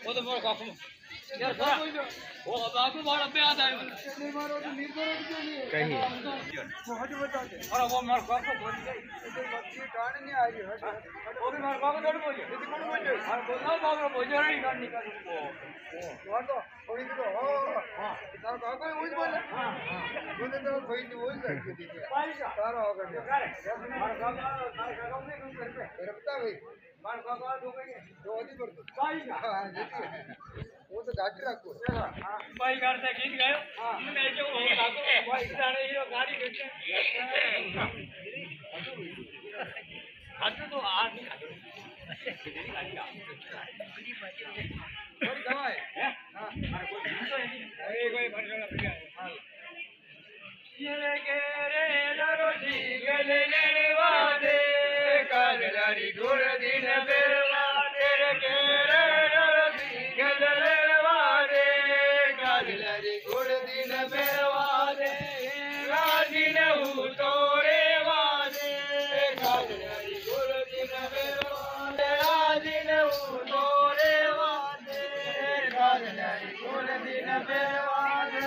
वो तो मोर काकू यार था वो बाबू बड़ा पे आता है कहीं अरे वो मोर काकू बोल गई वो भी मोर काकू डर बोल गई कौन बोल गई अरे बोलना बाबू बोल रही गाड़ी निकाल वो तो थोड़ी तो हां तार काका वही बोले हां बोले तो भाई ने वही करके दी तार होगा मोर काका ने कुछ कर पे तेरे बता भाई मोर काका ढूंढेंगे तो आदि पर तो भाई का हां वो तो गाड़ी रखो हां भाई करते गीत गायो हां मैं जो काकू भाई जाने हीरो गाड़ी लेके खाते तो आज नहीं खाते तेरी गाड़ी का और दवाई है हां अरे कोई तो नहीं कोई भरना बढ़िया हां ये के रे दरोजी गले वादे कालरी गुड़ दिन बेरवा तेरे के रे दरोजी गले वादे कालरी गुड़ दिन बेरवा दे राजी ने उतोरे वादे कालरी गुड़ दिन बेरवा दे राजी ने उतोरे वादे कालरी गुड़ दिन बेरवा दे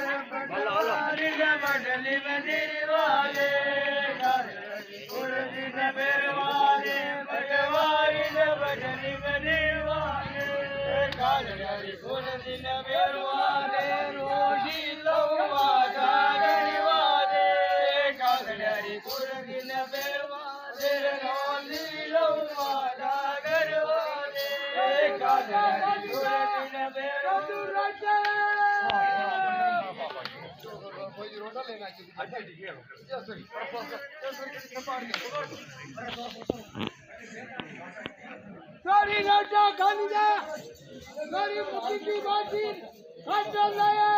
बल्लारी ने मंडली में दीवाले कालरी गुड़ दिन बेरवा दे बटवारी ने मंडली में दीवाले कालरी गुड़ दिन बेरवा दे रोजी लौवा गाड़ी वाले कालरी गुड़ दिन बेरवा दे रोजी लौवा गाड़ी वाले कालरी गुड़ दिन बेरवा कोई रोटा लेना चाहिए अच्छा ठीक है सारी रोटा खानी जा सारी मुट्ठी की बाजी हाथ चल लाया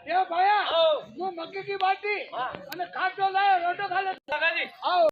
એ ભાયા હું મક્કી કી બાટી અને ખાટો લાયો રોટો ખાલે કાકાજી આવો